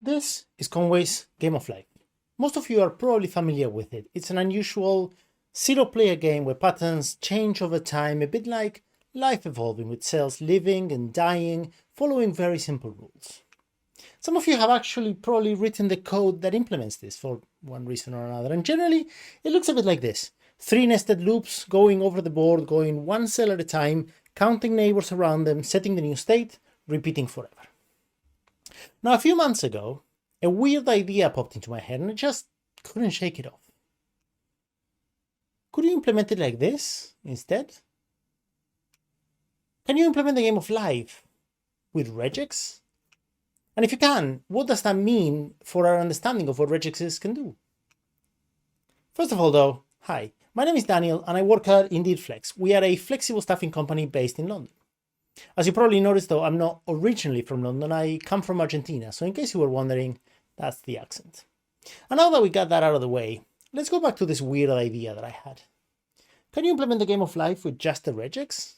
This is Conway's Game of Life. Most of you are probably familiar with it. It's an unusual zero-player game where patterns change over time, a bit like life evolving, with cells living and dying, following very simple rules. Some of you have actually probably written the code that implements this for one reason or another, and generally it looks a bit like this. 3 nested loops going over the board, going one cell at a time, counting neighbors around them, setting the new state, repeating forever. Now, a few months ago, a weird idea popped into my head and I just couldn't shake it off. Could you implement it like this instead? Can you implement the game of life with regex? And if you can, what does that mean for our understanding of what regexes can do? First of all though, hi, my name is Daniel and I work at Indeed Flex. We are a flexible staffing company based in London. As you probably noticed though, I'm not originally from London, I come from Argentina, so in case you were wondering, that's the accent. And now that we got that out of the way, let's go back to this weird idea that I had. Can you implement the game of life with just the regex?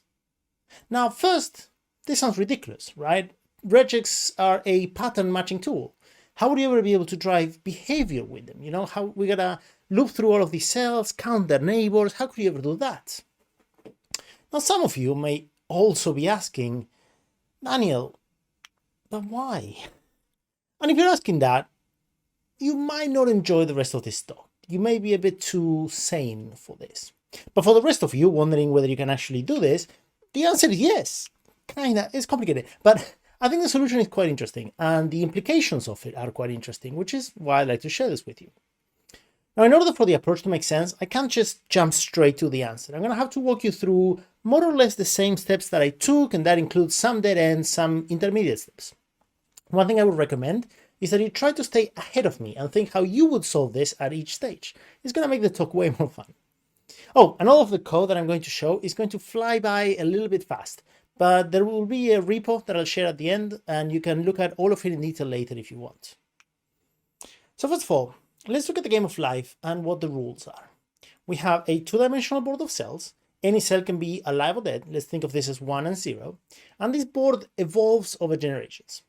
Now first, this sounds ridiculous, right? Regex are a pattern matching tool. How would you ever be able to drive behavior with them? You know, how we gotta loop through all of these cells, count their neighbors, how could you ever do that? Now some of you may also be asking, Daniel, but why? And if you're asking that, you might not enjoy the rest of this talk. You may be a bit too sane for this. But for the rest of you wondering whether you can actually do this, the answer is yes. Kinda, it's complicated, but I think the solution is quite interesting and the implications of it are quite interesting, which is why I'd like to share this with you. Now, in order for the approach to make sense, I can't just jump straight to the answer. I'm going to have to walk you through more or less the same steps that I took, and that includes some dead ends, some intermediate steps. One thing I would recommend is that you try to stay ahead of me and think how you would solve this at each stage. It's going to make the talk way more fun. Oh, and all of the code that I'm going to show is going to fly by a little bit fast, but there will be a repo that I'll share at the end, and you can look at all of it in detail later if you want. So first of all, let's look at the game of life and what the rules are. We have a 2-dimensional board of cells. Any cell can be alive or dead. Let's think of this as 1 and 0. And this board evolves over generations.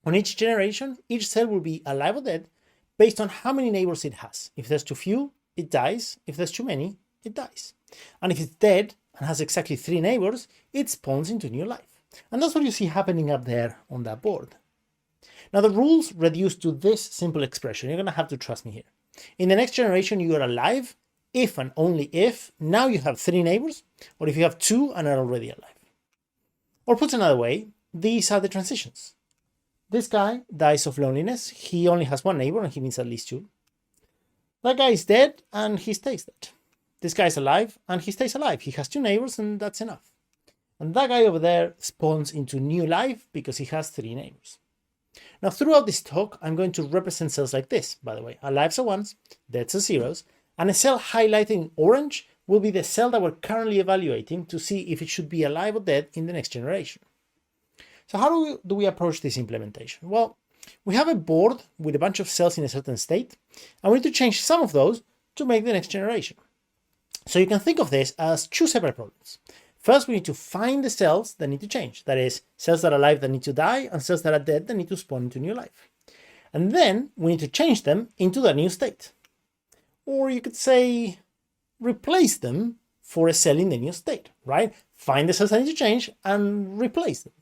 On each generation, each cell will be alive or dead based on how many neighbors it has. If there's too few, it dies. If there's too many, it dies. And if it's dead and has exactly 3 neighbors, it spawns into new life. And that's what you see happening up there on that board. Now the rules reduce to this simple expression. You're going to have to trust me here. In the next generation, you are alive if and only if now you have 3 neighbors, or if you have 2 and are already alive. Or put another way, these are the transitions. This guy dies of loneliness. He only has 1 neighbor and he needs at least 2. That guy is dead and he stays dead. This guy is alive and he stays alive. He has 2 neighbors and that's enough. And that guy over there spawns into new life because he has 3 neighbors. Now throughout this talk, I'm going to represent cells like this, by the way. Alives are 1s, deads are 0s, and a cell highlighted in orange will be the cell that we're currently evaluating to see if it should be alive or dead in the next generation. So how do we approach this implementation? Well, we have a board with a bunch of cells in a certain state, and we need to change some of those to make the next generation. So you can think of this as 2 separate problems. First, we need to find the cells that need to change. That is, cells that are alive that need to die, and cells that are dead that need to spawn into new life. And then we need to change them into their new state. Or you could say, replace them for a cell in the new state, right? Find the cells that need to change and replace them.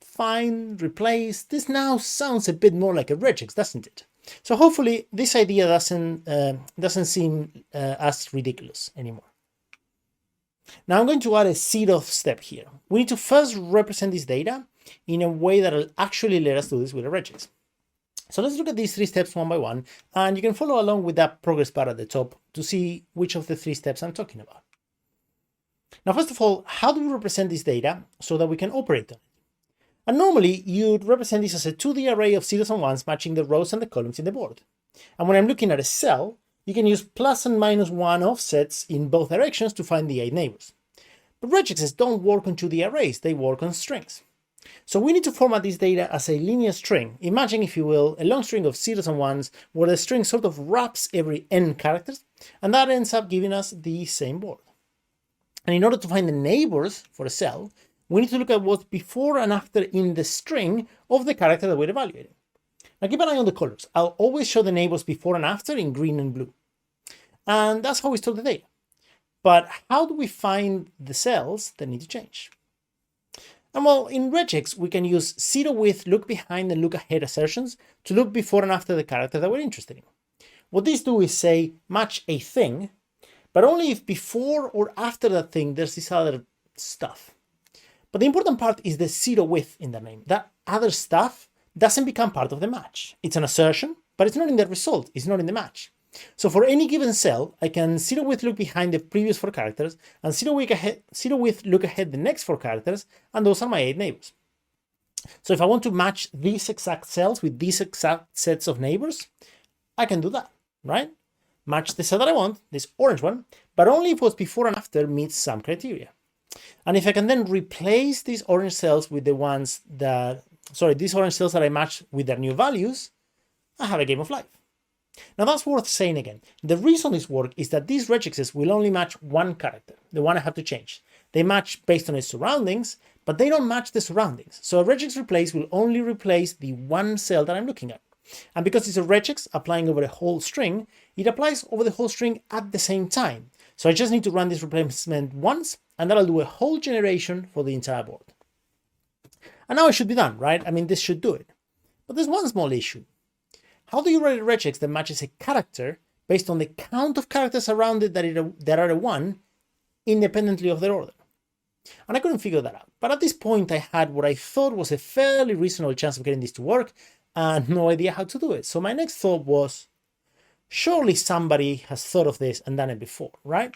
Find, replace, this now sounds a bit more like a regex, doesn't it? So hopefully this idea doesn't seem as ridiculous anymore. Now I'm going to add a 0th step here. We need to first represent this data in a way that will actually let us do this with a regex. So let's look at these 3 steps one by one, and you can follow along with that progress bar at the top to see which of the 3 steps I'm talking about. Now, first of all, how do we represent this data so that we can operate on it? And normally you'd represent this as a 2D array of 0s and 1s matching the rows and the columns in the board. And when I'm looking at a cell, you can use plus and minus 1 offsets in both directions to find the 8 neighbors. But regexes don't work on 2D arrays, they work on strings. So we need to format this data as a linear string. Imagine, if you will, a long string of 0s and 1s where the string sort of wraps every n characters, and that ends up giving us the same board. And in order to find the neighbors for a cell, we need to look at what's before and after in the string of the character that we're evaluating. Now keep an eye on the colors. I'll always show the neighbors before and after in green and blue. And that's how we store the data. But how do we find the cells that need to change? And well, in regex, we can use zero with, look behind, and look ahead assertions to look before and after the character that we're interested in. What these do is say match a thing, but only if before or after that thing there's this other stuff. But the important part is the zero with in the name. That other stuff doesn't become part of the match. It's an assertion, but it's not in the result, it's not in the match. So for any given cell, I can zero with look behind the previous 4 characters and zero with look ahead the next 4 characters, and those are my 8 neighbors. So if I want to match these exact cells with these exact sets of neighbors, I can do that, right? Match the cell that I want, this orange one, but only if what's before and after meets some criteria. And if I can then replace these orange cells with the ones that, these orange cells that I match with their new values, I have a game of life. Now that's worth saying again. The reason this works is that these regexes will only match one character, the one I have to change. They match based on its surroundings, but they don't match the surroundings. So a regex replace will only replace the one cell that I'm looking at. And because it's a regex applying over a whole string, it applies over the whole string at the same time. So I just need to run this replacement once, and that'll do a whole generation for the entire board. And now it should be done, right? I mean, this should do it. But there's one small issue. How do you write a regex that matches a character based on the count of characters around it that are a 1, independently of their order? And I couldn't figure that out. But at this point, I had what I thought was a fairly reasonable chance of getting this to work, and no idea how to do it. So my next thought was, surely somebody has thought of this and done it before, right?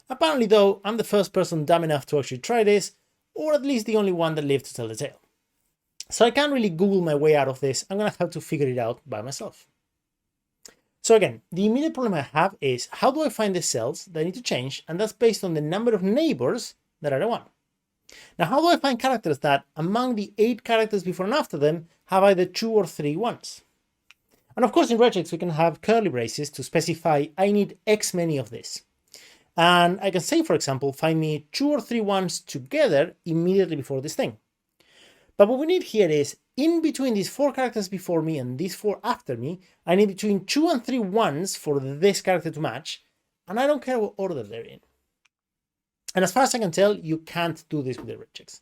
Apparently though, I'm the first person dumb enough to actually try this, or at least the only one that lived to tell the tale. So I can't really Google my way out of this. I'm gonna have to figure it out by myself. So again, the immediate problem I have is, how do I find the cells that I need to change? And that's based on the number of neighbors that are the 1. Now, how do I find characters that, among the 8 characters before and after them, have either 2 or 3 1s? And of course, in regex, we can have curly braces to specify I need X many of this. And I can say, for example, find me 2 or 3 1s together immediately before this thing. But what we need here is, in between these 4 characters before me and these 4 after me, I need between 2 and 3 1s for this character to match, and I don't care what order they're in. And as far as I can tell, you can't do this with the regex.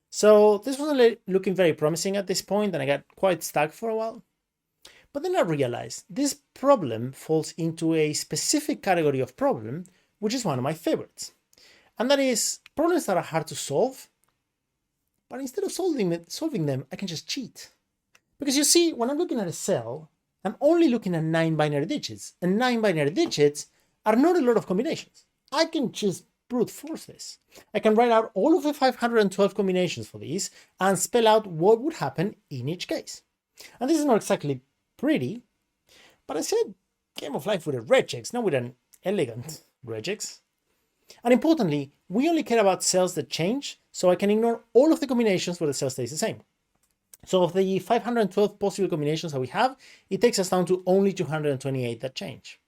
So this wasn't looking very promising at this point, and I got quite stuck for a while. But then I realized this problem falls into a specific category of problem, which is one of my favorites. And that is problems that are hard to solve, but instead of solving them, I can just cheat. Because you see, when I'm looking at a cell, I'm only looking at 9 binary digits, and 9 binary digits are not a lot of combinations. I can just brute force this. I can write out all of the 512 combinations for these and spell out what would happen in each case. And this is not exactly pretty, but I said game of life with a regex, not with an elegant regex. And importantly, we only care about cells that change, so I can ignore all of the combinations where the cell stays the same. So of the 512 possible combinations that we have, it takes us down to only 228 that change.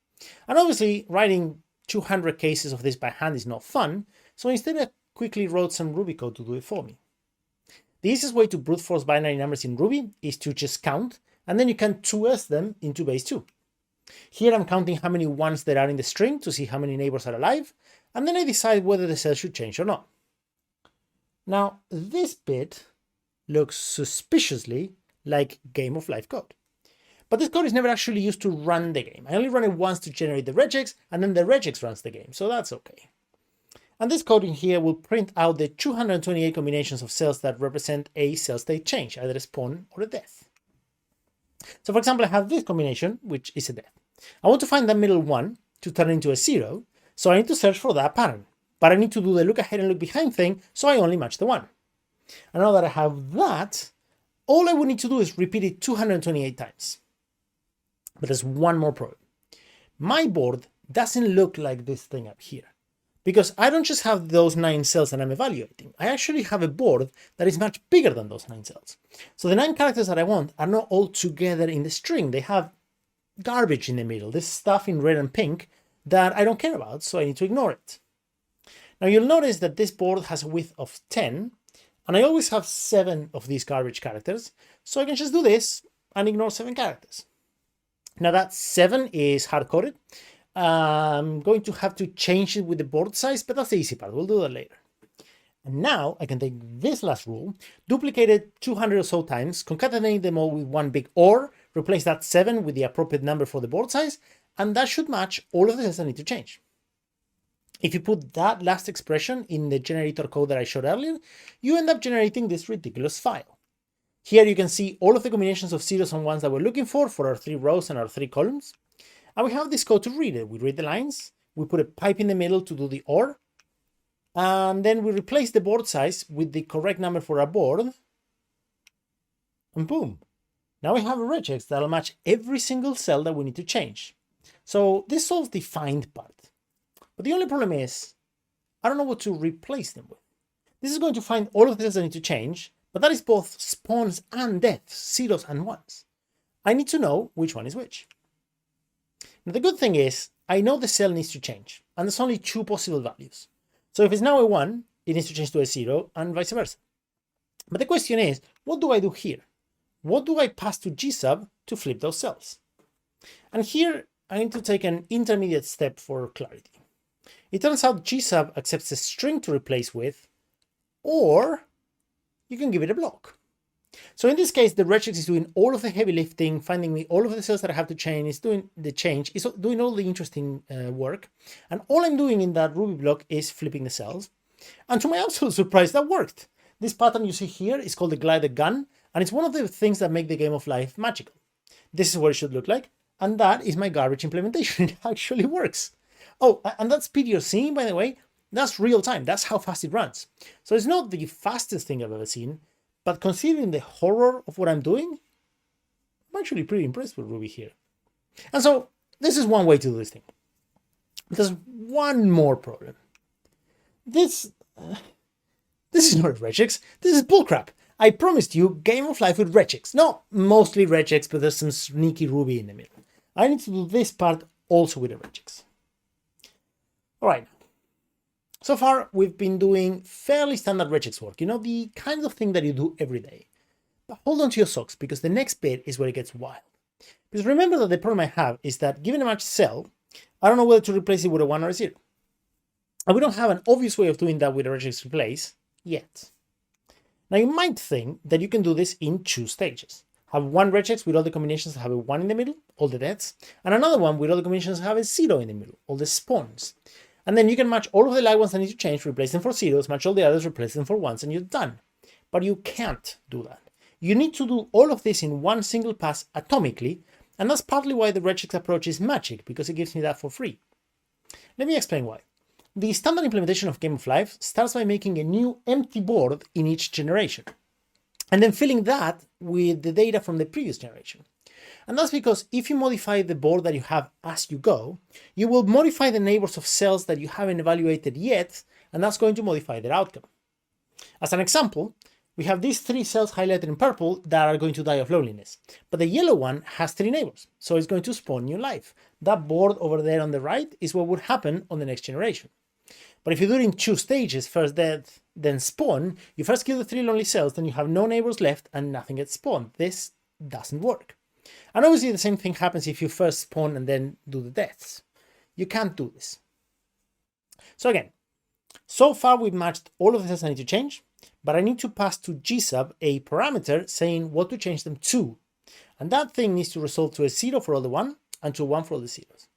And obviously, writing 200 cases of this by hand is not fun, so instead I quickly wrote some Ruby code to do it for me. The easiest way to brute force binary numbers in Ruby is to just count, and then you can 2s them into base 2. Here I'm counting how many 1s there are in the string to see how many neighbors are alive, and then I decide whether the cell should change or not. Now, this bit looks suspiciously like game of life code. But this code is never actually used to run the game. I only run it once to generate the regex, and then the regex runs the game, so that's okay. And this code in here will print out the 228 combinations of cells that represent a cell state change, either a spawn or a death. So for example, I have this combination, which is a death. I want to find the middle one to turn into a 0, so I need to search for that pattern. But I need to do the look ahead and look behind thing, so I only match the 1. And now that I have that, all I would need to do is repeat it 228 times. But there's one more problem. My board doesn't look like this thing up here, because I don't just have those 9 cells that I'm evaluating. I actually have a board that is much bigger than those 9 cells. So the 9 characters that I want are not all together in the string. They have garbage in the middle, this stuff in red and pink that I don't care about, so I need to ignore it. Now you'll notice that this board has a width of 10, and I always have 7 of these garbage characters, so I can just do this and ignore 7 characters. Now that 7 is hard-coded. I'm going to have to change it with the board size, but that's the easy part. We'll do that later. And now I can take this last rule, duplicate it 200 or so times, concatenate them all with one big OR, replace that 7 with the appropriate number for the board size, and that should match all of the cells I need to change. If you put that last expression in the generator code that I showed earlier, you end up generating this ridiculous file. Here you can see all of the combinations of zeros and ones that we're looking for our 3 rows and our 3 columns. And we have this code to read it. We read the lines, we put a pipe in the middle to do the OR, and then we replace the board size with the correct number for our board, and boom. Now we have a regex that'll match every single cell that we need to change. So this solves the find part. But the only problem is, I don't know what to replace them with. This is going to find all of the cells I need to change, but that is both spawns and deaths, zeros and ones. I need to know which one is which. Now the good thing is, I know the cell needs to change, and there's only 2 possible values. So if it's now a 1, it needs to change to a 0, and vice versa. But the question is, what do I do here? What do I pass to gsub to flip those cells? And here, I need to take an intermediate step for clarity. It turns out gsub accepts a string to replace with, or you can give it a block. So in this case, the regex is doing all of the heavy lifting, finding me all of the cells that I have to change, is doing all the interesting work. And all I'm doing in that Ruby block is flipping the cells. And to my absolute surprise, that worked. This pattern you see here is called the glider gun, and it's one of the things that make the game of life magical. This is what it should look like, and that is my garbage implementation. It actually works. Oh, and that speed you're seeing, by the way, that's real time. That's how fast it runs. So it's not the fastest thing I've ever seen, but considering the horror of what I'm doing, I'm actually pretty impressed with Ruby here. And so this is one way to do this thing. There's one more problem. This is not a regex. This is bullcrap. I promised you game of life with regex. No, mostly regex, but there's some sneaky Ruby in the middle. I need to do this part also with a regex. All right. So far, we've been doing fairly standard regex work, you know, the kind of thing that you do every day. But hold on to your socks, because the next bit is where it gets wild. Because remember that the problem I have is that given a matched cell, I don't know whether to replace it with a 1 or a 0. And we don't have an obvious way of doing that with a regex replace yet. Now you might think that you can do this in 2 stages. Have one regex with all the combinations that have a 1 in the middle, all the deaths, and another one with all the combinations that have a 0 in the middle, all the spawns. And then you can match all of the live ones that need to change, replace them for zeros, match all the others, replace them for ones, and you're done. But you can't do that. You need to do all of this in one single pass atomically, and that's partly why the regex approach is magic, because it gives me that for free. Let me explain why. The standard implementation of Game of Life starts by making a new empty board in each generation, and then filling that with the data from the previous generation. And that's because if you modify the board that you have as you go, you will modify the neighbors of cells that you haven't evaluated yet, and that's going to modify their outcome. As an example, we have these 3 cells highlighted in purple that are going to die of loneliness, but the yellow one has 3 neighbors, so it's going to spawn new life. That board over there on the right is what would happen on the next generation. But if you do it in 2 stages, first death, then spawn, you first kill the 3 lonely cells, then you have no neighbors left and nothing gets spawned. This doesn't work. And obviously the same thing happens if you first spawn and then do the deaths. You can't do this. So again, so far we've matched all of the cells I need to change, but I need to pass to gsub a parameter saying what to change them to. And that thing needs to resolve to a 0 for all the 1 and to a 1 for all the zeros.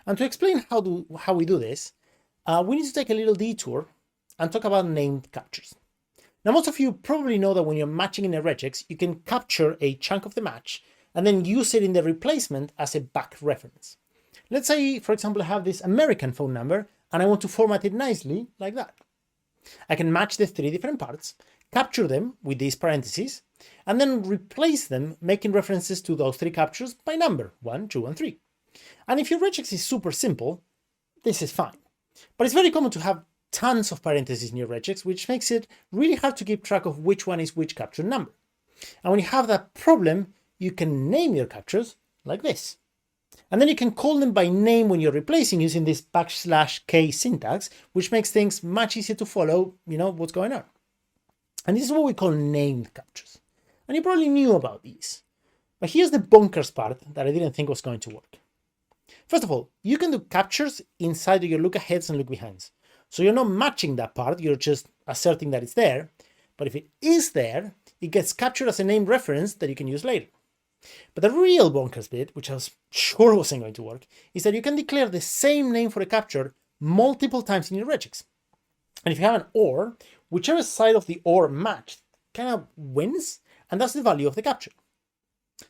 And to explain how we do this, we need to take a little detour and talk about named captures. Now, most of you probably know that when you're matching in a regex, you can capture a chunk of the match and then use it in the replacement as a back reference. Let's say, for example, I have this American phone number and I want to format it nicely like that. I can match the 3 different parts, capture them with these parentheses, and then replace them making references to those 3 captures by number, 1, 2, and 3. And if your regex is super simple, this is fine. But it's very common to have tons of parentheses in your regex, which makes it really hard to keep track of which one is which capture number. And when you have that problem, you can name your captures like this. And then you can call them by name when you're replacing using this \k syntax, which makes things much easier to follow, what's going on. And this is what we call named captures. And you probably knew about these. But here's the bonkers part that I didn't think was going to work. First of all, you can do captures inside of your look aheads and look behinds. So you're not matching that part, you're just asserting that it's there. But if it is there, it gets captured as a name reference that you can use later. But the real bonkers bit, which I was sure wasn't going to work, is that you can declare the same name for a capture multiple times in your regex. And if you have an OR, whichever side of the OR matched kind of wins, and that's the value of the capture.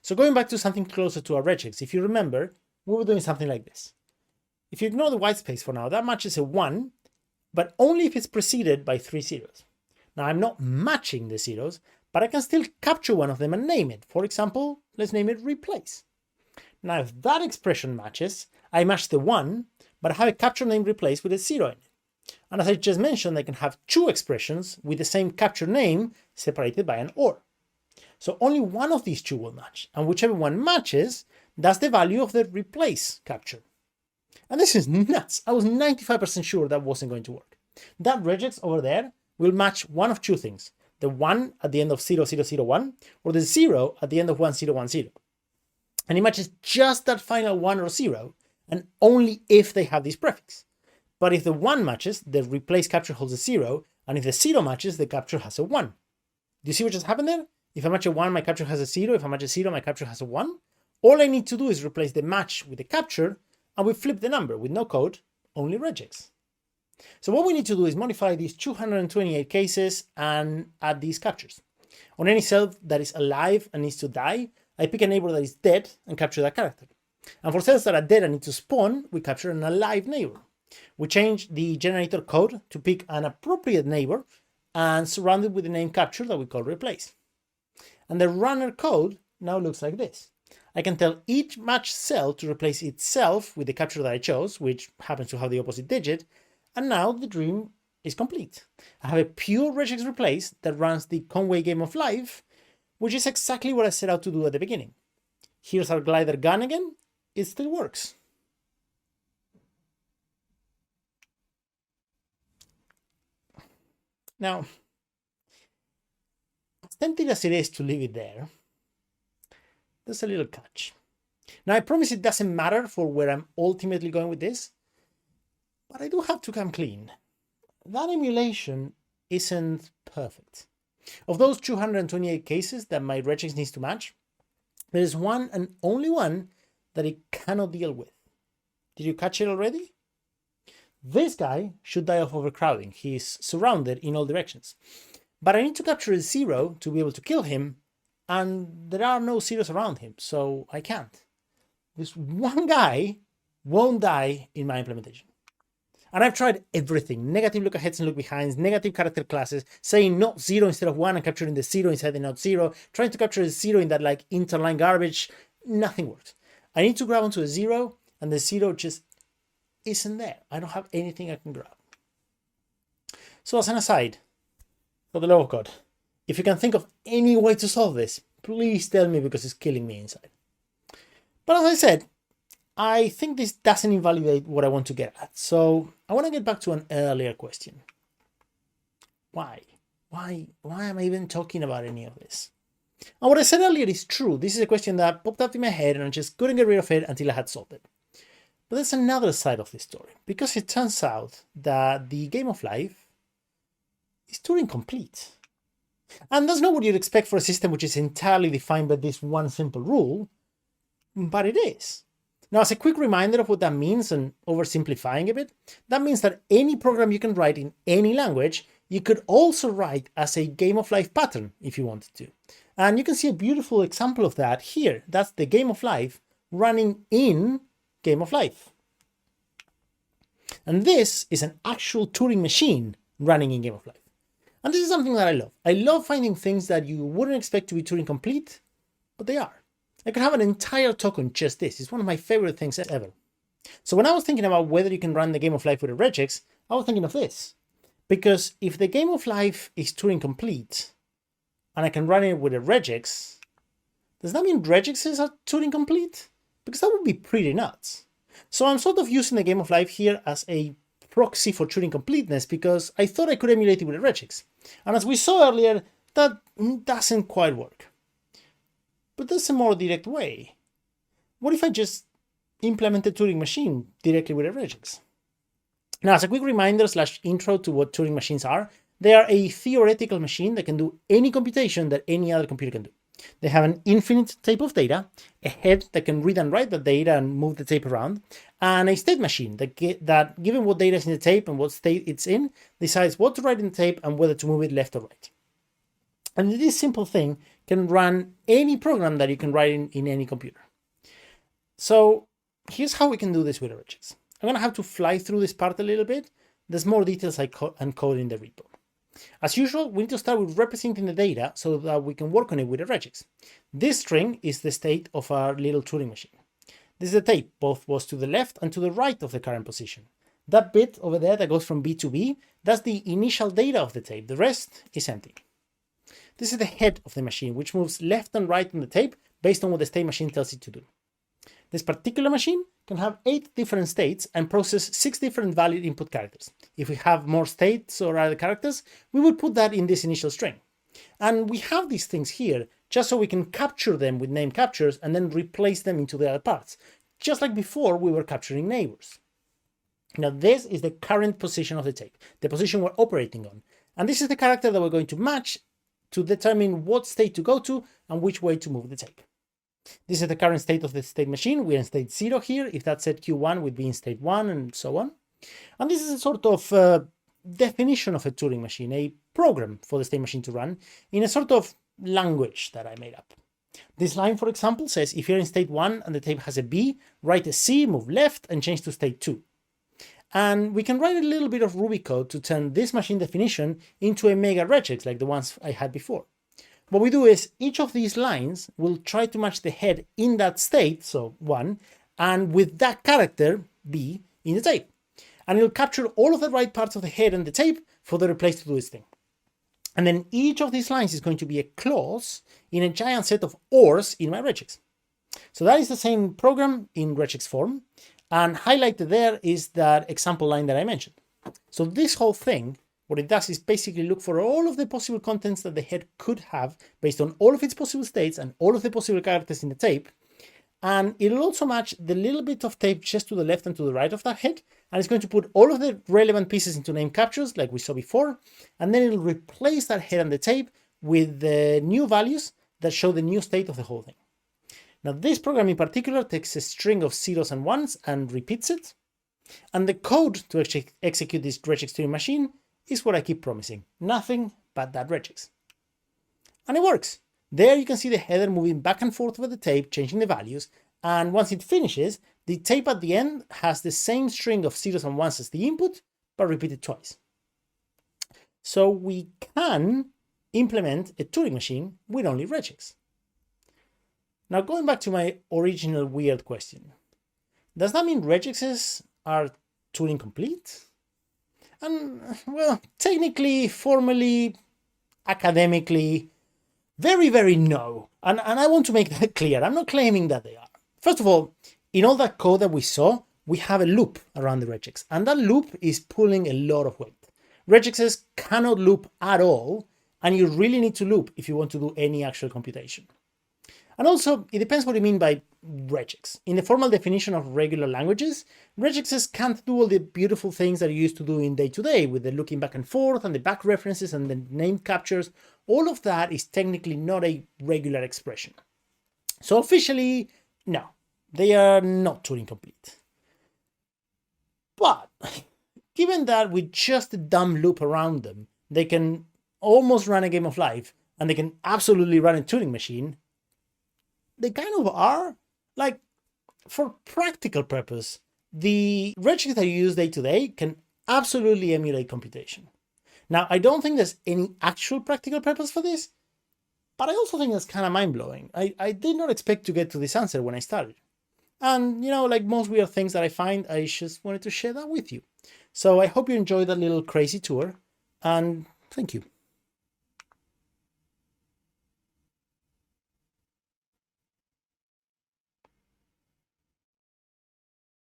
So going back to something closer to our regex, if you remember, we were doing something like this. If you ignore the white space for now, that matches a 1, but only if it's preceded by 3 zeros. Now I'm not matching the zeros, but I can still capture one of them and name it. For example, let's name it replace. Now if that expression matches, I match the 1, but I have a capture name replace with a 0 in it. And as I just mentioned, I can have 2 expressions with the same capture name separated by an OR. So only one of these 2 will match, and whichever one matches, that's the value of the replace capture. And this is nuts. I was 95% sure that wasn't going to work. That regex over there will match one of 2 things. The 1 at the end of 0001 or the 0 at the end of 1010. And it matches just that final 1 or 0, and only if they have this prefix. But if the 1 matches, the replace capture holds a 0, and if the 0 matches, the capture has a 1. Do you see what just happened there? If I match a 1, my capture has a 0. If I match a 0, my capture has a 1. All I need to do is replace the match with the capture, and we flip the number with no code, only regex. So what we need to do is modify these 228 cases and add these captures. On any cell that is alive and needs to die, I pick a neighbor that is dead and capture that character. And for cells that are dead and need to spawn, we capture an alive neighbor. We change the generator code to pick an appropriate neighbor and surround it with the name capture that we call replace. And the runner code now looks like this. I can tell each matched cell to replace itself with the capture that I chose, which happens to have the opposite digit, and now the dream is complete. I have a pure regex replace that runs the Conway game of life, which is exactly what I set out to do at the beginning. Here's our glider gun again. It still works. Now, as tempting as it is to leave it there, there's a little catch. Now, I promise it doesn't matter for where I'm ultimately going with this, but I do have to come clean. That emulation isn't perfect. Of those 228 cases that my regex needs to match, there is one and only one that it cannot deal with. Did you catch it already? This guy should die of overcrowding. He's surrounded in all directions. But I need to capture a 0 to be able to kill him, and there are no zeros around him, so I can't. This one guy won't die in my implementation. And I've tried everything: negative look aheads and look behinds, negative character classes, saying not 0 instead of 1 and capturing the 0 inside the not 0, trying to capture a 0 in that like interline garbage. Nothing worked. I need to grab onto a 0, and the 0 just isn't there. I don't have anything I can grab. So as an aside, for the love of God, if you can think of any way to solve this, please tell me, because it's killing me inside. But as I said, I think this doesn't invalidate what I want to get at. So I want to get back to an earlier question. Why? Why am I even talking about any of this? And what I said earlier is true. This is a question that popped up in my head and I just couldn't get rid of it until I had solved it. But there's another side of this story, because it turns out that the game of life is Turing complete. And that's not what you'd expect for a system which is entirely defined by this one simple rule, but it is. Now, as a quick reminder of what that means, and oversimplifying a bit, that means that any program you can write in any language, you could also write as a game of life pattern if you wanted to. And you can see a beautiful example of that here. That's the game of life running in game of life. And this is an actual Turing machine running in game of life. And this is something that I love. I love finding things that you wouldn't expect to be Turing complete, but they are. I could have an entire talk on just this. It's one of my favorite things ever. So when I was thinking about whether you can run the game of life with a regex, I was thinking of this. Because if the game of life is Turing complete, and I can run it with a regex, does that mean regexes are Turing complete? Because that would be pretty nuts. So I'm sort of using the game of life here as a proxy for Turing completeness, because I thought I could emulate it with a regex. And as we saw earlier, that doesn't quite work. But there's a more direct way. What if I just implement a Turing machine directly with a regex? Now, as a quick reminder / intro to what Turing machines are, they are a theoretical machine that can do any computation that any other computer can do. They have an infinite tape of data, a head that can read and write the data and move the tape around, and a state machine that given what data is in the tape and what state it's in, decides what to write in the tape and whether to move it left or right. And this simple thing can run any program that you can write in any computer. So here's how we can do this with a regex. I'm going to have to fly through this part a little bit. There's more details I encode in the repo. As usual, we need to start with representing the data so that we can work on it with a regex. This string is the state of our little Turing machine. This is the tape, both was to the left and to the right of the current position. That bit over there that goes from B to B, that's the initial data of the tape. The rest is empty. This is the head of the machine, which moves left and right on the tape based on what the state machine tells it to do. This particular machine can have 8 different states and process 6 different valid input characters. If we have more states or other characters, we would put that in this initial string. And we have these things here just so we can capture them with name captures and then replace them into the other parts, just like before we were capturing neighbors. Now this is the current position of the tape, the position we're operating on. And this is the character that we're going to match to determine what state to go to and which way to move the tape. This is the current state of the state machine. We're in state 0 here. If that's set Q1, we'd be in state 1 and so on. And this is a sort of definition of a Turing machine, a program for the state machine to run in a sort of language that I made up. This line, for example, says if you're in state 1 and the tape has a B, write a C, move left, and change to state 2. And we can write a little bit of Ruby code to turn this machine definition into a Mega-Regex like the ones I had before. What we do is each of these lines will try to match the head in that state, so 1, and with that character, B, in the tape. And it'll capture all of the right parts of the head and the tape for the replace to do its thing. And then each of these lines is going to be a clause in a giant set of ORs in my regex. So that is the same program in regex form, and highlighted there is that example line that I mentioned. So this whole thing, what it does is basically look for all of the possible contents that the head could have based on all of its possible states and all of the possible characters in the tape. And it'll also match the little bit of tape just to the left and to the right of that head. And it's going to put all of the relevant pieces into name captures like we saw before. And then it'll replace that head and the tape with the new values that show the new state of the whole thing. Now this program in particular takes a string of zeros and ones and repeats it. And the code to execute this regex Turing machine is what I keep promising. Nothing but that regex. And it works. There you can see the header moving back and forth over the tape, changing the values. And once it finishes, the tape at the end has the same string of zeros and ones as the input, but repeated twice. So we can implement a Turing machine with only regex. Now going back to my original weird question. Does that mean regexes are Turing complete? And, well, technically, formally, academically, very, very no. And I want to make that clear. I'm not claiming that they are. First of all, in all that code that we saw, we have a loop around the regex. And that loop is pulling a lot of weight. Regexes cannot loop at all. And you really need to loop if you want to do any actual computation. And also, it depends what you mean by regex. In the formal definition of regular languages, regexes can't do all the beautiful things that you used to do in day-to-day with the looking back and forth and the back references and the name captures. All of that is technically not a regular expression. So officially, no, they are not Turing complete. But given that with just a dumb loop around them, they can almost run a game of life and they can absolutely run a Turing machine, they kind of are. Like, for practical purpose, the regex that you use day to day can absolutely emulate computation. Now, I don't think there's any actual practical purpose for this, but I also think that's kind of mind-blowing. I did not expect to get to this answer when I started. And, you know, like most weird things that I find, I just wanted to share that with you. So I hope you enjoyed that little crazy tour, and thank you.